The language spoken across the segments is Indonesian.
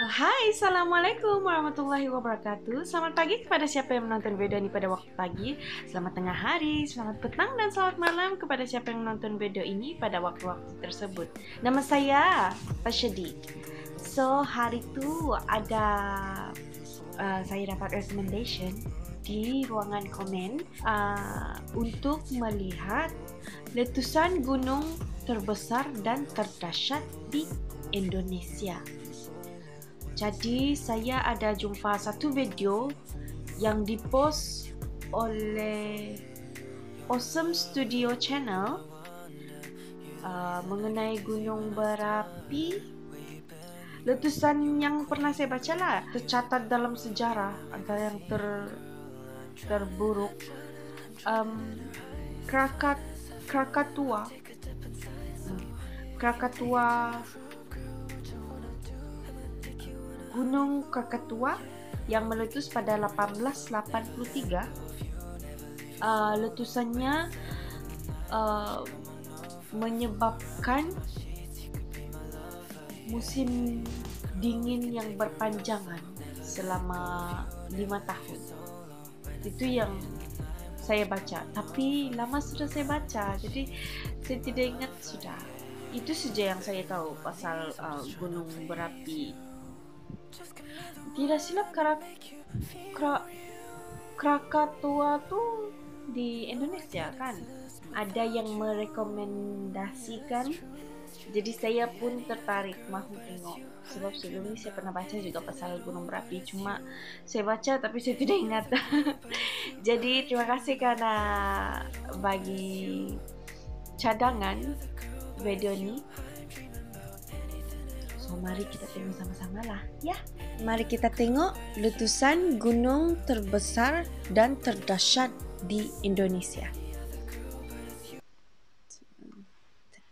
Hai, Assalamualaikum warahmatullahi wabarakatuh. Selamat pagi kepada siapa yang menonton video ini pada waktu pagi. Selamat tengah hari, selamat petang, dan selamat malam kepada siapa yang menonton video ini pada waktu-waktu tersebut. Nama saya Pasyadi. So, hari itu ada saya dapat recommendation di ruangan komen untuk melihat letusan gunung terbesar dan terdahsyat di Indonesia. Jadi saya ada jumpa satu video yang dipost oleh Awesome Studio Channel mengenai gunung berapi, letusan yang pernah saya baca lah, tercatat dalam sejarah antara yang terburuk. Krakatoa, Gunung Krakatoa yang meletus pada 1883. Letusannya menyebabkan musim dingin yang berpanjangan selama 5 tahun. Itu yang saya baca, tapi lama sudah saya baca, jadi saya tidak ingat sudah. Itu saja yang saya tahu pasal gunung berapi. Tidak silap, Krakatoa tuh di Indonesia kan. Ada yang merekomendasikan, jadi saya pun tertarik mahu tengok. Sebab sebelum ini saya pernah baca juga pasal gunung berapi, cuma saya baca tapi saya tidak ingat. Jadi terima kasih karena bagi cadangan video ini. So, mari kita tengok sama-sama lah ya. Mari kita tengok letusan gunung terbesar dan terdahsyat di Indonesia.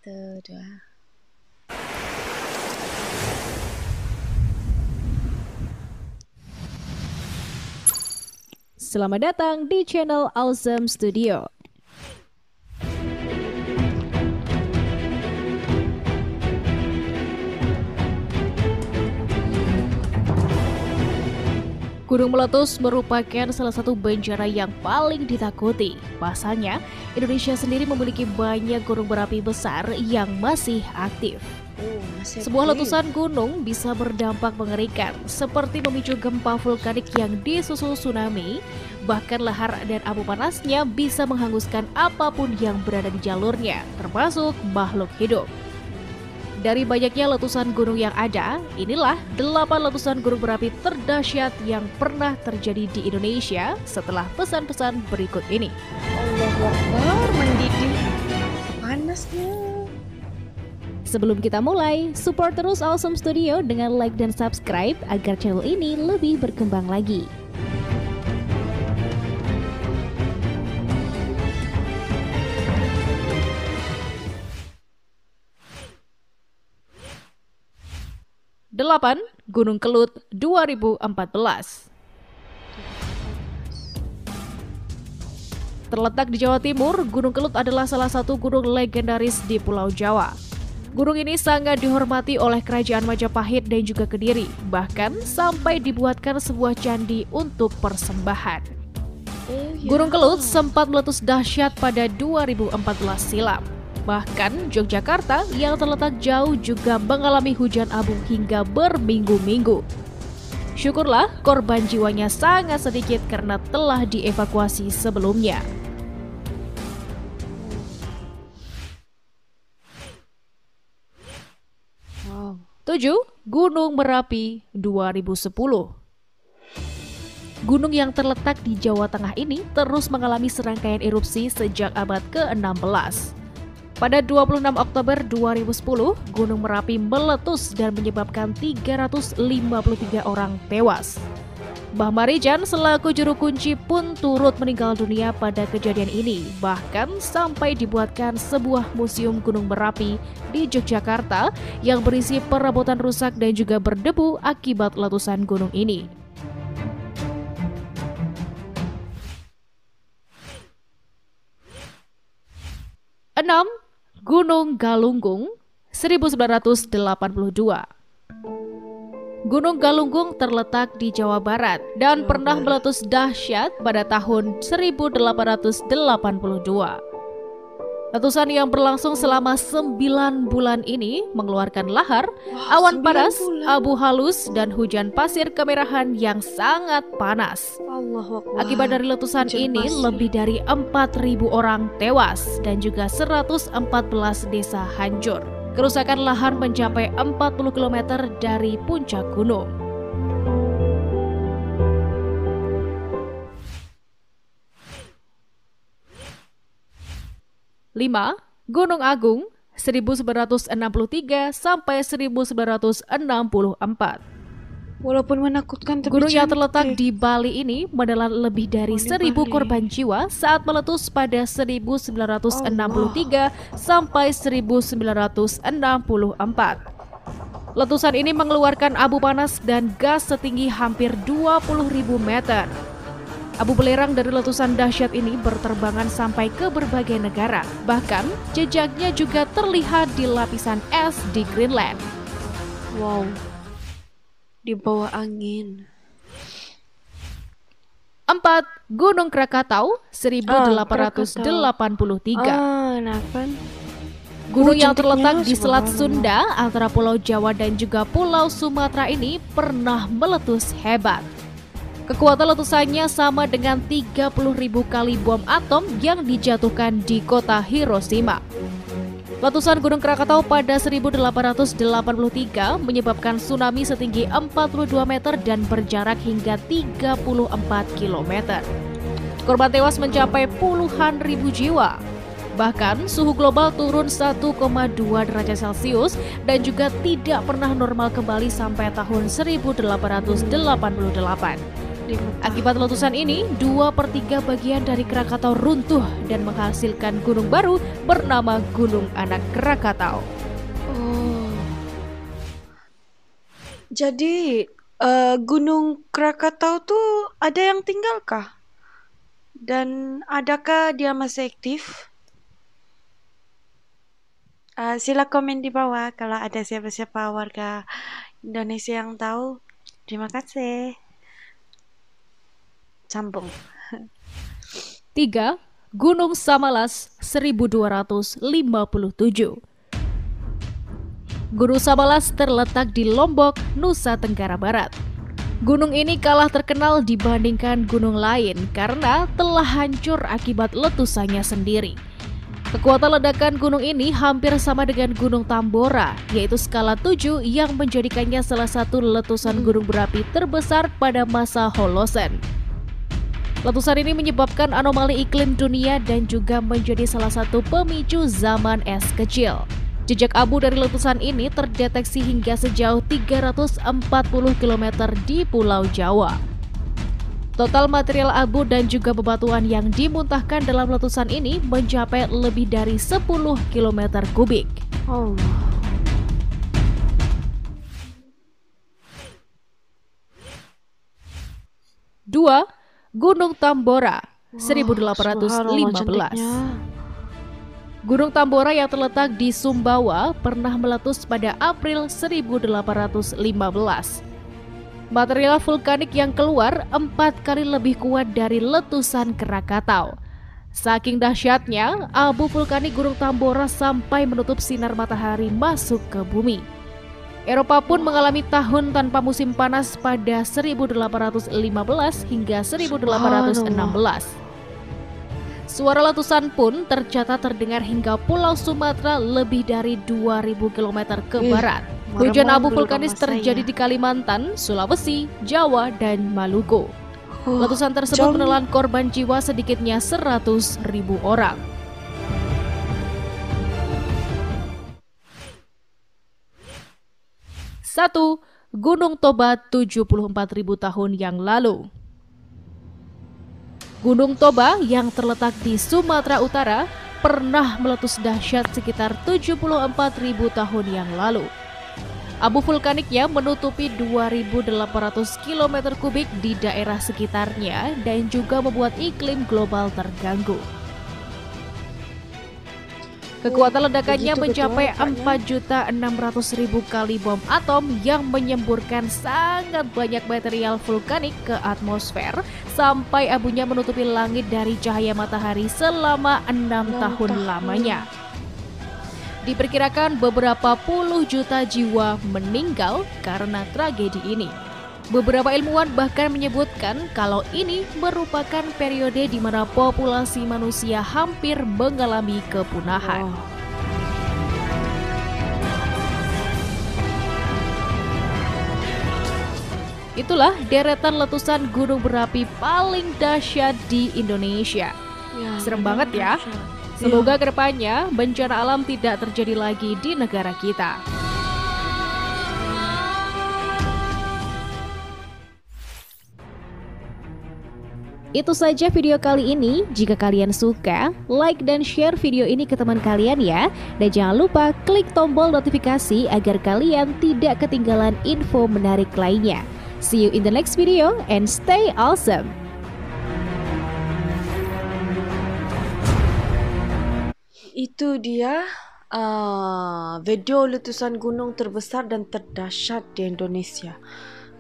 1, 2. Selamat datang di channel Awesome Studio. Gunung meletus merupakan salah satu bencana yang paling ditakuti. Pasalnya, Indonesia sendiri memiliki banyak gunung berapi besar yang masih aktif. Sebuah letusan gunung bisa berdampak mengerikan, seperti memicu gempa vulkanik yang disusul tsunami. Bahkan lahar dan abu panasnya bisa menghanguskan apapun yang berada di jalurnya, termasuk makhluk hidup. Dari banyaknya letusan gunung yang ada, inilah 8 letusan gunung berapi terdahsyat yang pernah terjadi di Indonesia setelah pesan-pesan berikut ini. Allahu Akbar, mendidih panasnya. Sebelum kita mulai, support terus Awesome Studio dengan like dan subscribe agar channel ini lebih berkembang lagi. Delapan, Gunung Kelut 2014. Terletak di Jawa Timur, Gunung Kelut adalah salah satu gunung legendaris di Pulau Jawa. Gunung ini sangat dihormati oleh Kerajaan Majapahit dan juga Kediri, bahkan sampai dibuatkan sebuah candi untuk persembahan. Gunung Kelut sempat meletus dahsyat pada 2014 silam. Bahkan Yogyakarta yang terletak jauh juga mengalami hujan abu hingga berminggu-minggu. Syukurlah korban jiwanya sangat sedikit karena telah dievakuasi sebelumnya. 7. Gunung Merapi 2010. Gunung yang terletak di Jawa Tengah ini terus mengalami serangkaian erupsi sejak abad ke-16. Pada 26 Oktober 2010, Gunung Merapi meletus dan menyebabkan 353 orang tewas. Mbah Marijan selaku juru kunci pun turut meninggal dunia pada kejadian ini, bahkan sampai dibuatkan sebuah museum Gunung Merapi di Yogyakarta yang berisi perabotan rusak dan juga berdebu akibat letusan gunung ini. 6. Gunung Galunggung 1982. Gunung Galunggung terletak di Jawa Barat dan pernah meletus dahsyat pada tahun 1882. Letusan yang berlangsung selama 9 bulan ini mengeluarkan lahar, awan panas, abu halus, dan hujan pasir kemerahan yang sangat panas. Akibat dari letusan ini, lebih dari 4.000 orang tewas dan juga 114 desa hancur. Kerusakan lahan mencapai 40 km dari puncak gunung. 5. Gunung Agung 1963 sampai 1964. Walaupun menakutkan, tapi gunung yang terletak di Bali ini menelan lebih dari 1.000 korban jiwa saat meletus pada 1963 sampai 1964. Letusan ini mengeluarkan abu panas dan gas setinggi hampir 20.000 meter. Abu belerang dari letusan dahsyat ini berterbangan sampai ke berbagai negara. Bahkan, jejaknya juga terlihat di lapisan es di Greenland. Wow, di bawah angin. 4. Gunung Krakatau 1883. Gunung yang terletak di Selat Sunda antara Pulau Jawa dan juga Pulau Sumatera ini pernah meletus hebat. Kekuatan letusannya sama dengan 30.000 kali bom atom yang dijatuhkan di kota Hiroshima. Letusan Gunung Krakatau pada 1883 menyebabkan tsunami setinggi 42 meter dan berjarak hingga 34 km. Korban tewas mencapai puluhan ribu jiwa. Bahkan suhu global turun 1,2 derajat Celcius dan juga tidak pernah normal kembali sampai tahun 1888. Akibat letusan ini, 2/3 bagian dari Krakatau runtuh dan menghasilkan gunung baru bernama Gunung Anak Krakatau. Jadi Gunung Krakatau tuh ada yang tinggal kah? Dan adakah dia masih aktif? Sila komen di bawah kalau ada siapa-siapa warga Indonesia yang tahu. Terima kasih. Sambung. 3. Gunung Samalas 1257. Gunung Samalas terletak di Lombok, Nusa Tenggara Barat. Gunung ini kalah terkenal dibandingkan gunung lain karena telah hancur akibat letusannya sendiri. Kekuatan ledakan gunung ini hampir sama dengan Gunung Tambora, yaitu skala 7 yang menjadikannya salah satu letusan gunung berapi terbesar pada masa Holosen. Letusan ini menyebabkan anomali iklim dunia dan juga menjadi salah satu pemicu zaman es kecil. Jejak abu dari letusan ini terdeteksi hingga sejauh 340 km di Pulau Jawa. Total material abu dan juga bebatuan yang dimuntahkan dalam letusan ini mencapai lebih dari 10 km kubik. 2. Gunung Tambora 1815. Gunung Tambora yang terletak di Sumbawa pernah meletus pada April 1815. Material vulkanik yang keluar 4 kali lebih kuat dari letusan Krakatau. Saking dahsyatnya, abu vulkanik Gunung Tambora sampai menutup sinar matahari masuk ke bumi. Eropa pun mengalami tahun tanpa musim panas pada 1815 hingga 1816. Suara letusan pun tercatat terdengar hingga Pulau Sumatera lebih dari 2.000 km ke barat. Hujan abu vulkanis terjadi di Kalimantan, Sulawesi, Jawa, dan Maluku. Letusan tersebut menelan korban jiwa sedikitnya 100.000 orang. 1. Gunung Toba 74.000 tahun yang lalu. Gunung Toba yang terletak di Sumatera Utara pernah meletus dahsyat sekitar 74.000 tahun yang lalu. Abu vulkaniknya menutupi 2.800 km kubik di daerah sekitarnya dan juga membuat iklim global terganggu. Kekuatan ledakannya begitu mencapai betul, 4.600.000 kali bom atom yang menyemburkan sangat banyak material vulkanik ke atmosfer sampai abunya menutupi langit dari cahaya matahari selama 6 tahun lamanya. Diperkirakan beberapa puluh juta jiwa meninggal karena tragedi ini. Beberapa ilmuwan bahkan menyebutkan kalau ini merupakan periode di mana populasi manusia hampir mengalami kepunahan. Itulah deretan letusan gunung berapi paling dahsyat di Indonesia. Serem banget ya. Semoga kedepannya bencana alam tidak terjadi lagi di negara kita. Itu saja video kali ini. Jika kalian suka, like dan share video ini ke teman kalian ya. Dan jangan lupa klik tombol notifikasi agar kalian tidak ketinggalan info menarik lainnya. See you in the next video and stay awesome! Itu dia video letusan gunung terbesar dan terdahsyat di Indonesia.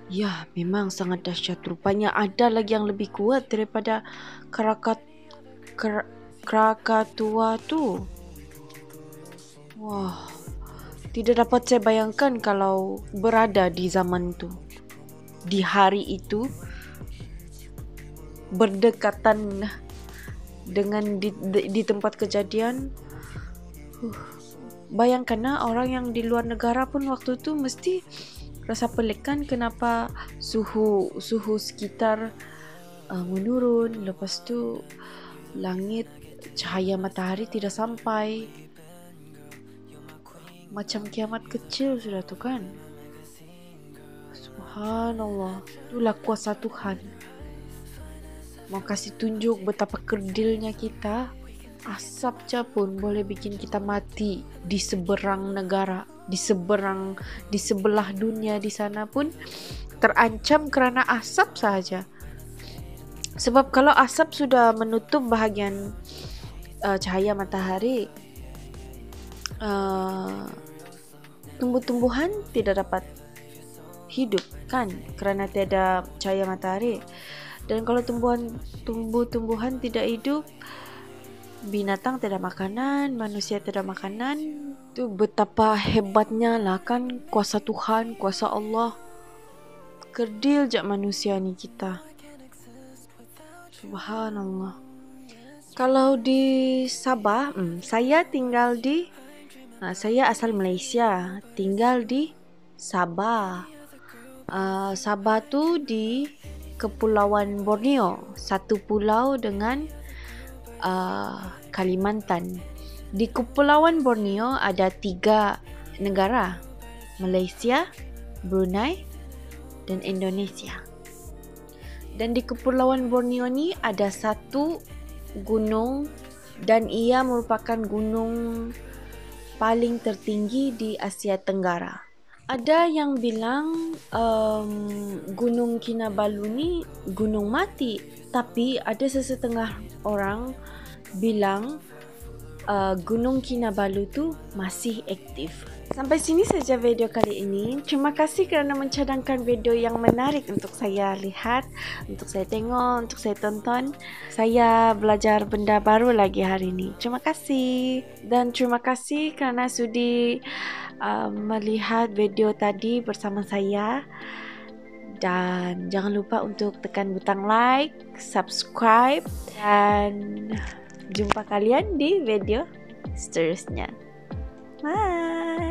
Ya, memang sangat dahsyat. Rupanya ada lagi yang lebih kuat daripada Krakatau tu. Wah, tidak dapat saya bayangkan kalau berada di zaman tu, di hari itu, berdekatan dengan di tempat kejadian. Bayangkanlah orang yang di luar negara pun waktu itu mesti rasa pelik kan, kenapa suhu sekitar menurun, lepas tu langit cahaya matahari tidak sampai, macam kiamat kecil sudah tu kan. Subhanallah, itulah kuasa Tuhan. Mau kasih tunjuk betapa kerdilnya kita. Asap je pun boleh bikin kita mati di seberang negara, di sebelah dunia di sana pun terancam kerana asap saja. Sebab kalau asap sudah menutup bahagian cahaya matahari, tumbuh-tumbuhan tidak dapat hidup kan, kerana tiada cahaya matahari. Dan kalau tumbuh-tumbuhan tidak hidup, binatang tidak makanan, manusia tidak makanan. Tu betapa hebatnya lah kan kuasa Tuhan, kuasa Allah. Kerdil je manusia ni kita. Subhanallah. Kalau di Sabah, saya tinggal di saya asal Malaysia, tinggal di Sabah. Sabah tu di Kepulauan Borneo, satu pulau dengan Kalimantan. Di Kepulauan Borneo ada 3 negara, Malaysia, Brunei dan Indonesia. Dan di Kepulauan Borneo ni ada satu gunung, dan ia merupakan gunung paling tertinggi di Asia Tenggara. Ada yang bilang Gunung Kinabalu ni gunung mati, tapi ada sesetengah orang bilang Gunung Kinabalu tu masih aktif. Sampai sini saja video kali ini. Terima kasih kerana mencadangkan video yang menarik untuk saya lihat, untuk saya tengok, untuk saya tonton. Saya belajar benda baru lagi hari ini. Terima kasih. Dan terima kasih kerana sudi melihat video tadi bersama saya. Dan jangan lupa untuk tekan butang like, subscribe, dan jumpa kalian di video seterusnya. Bye.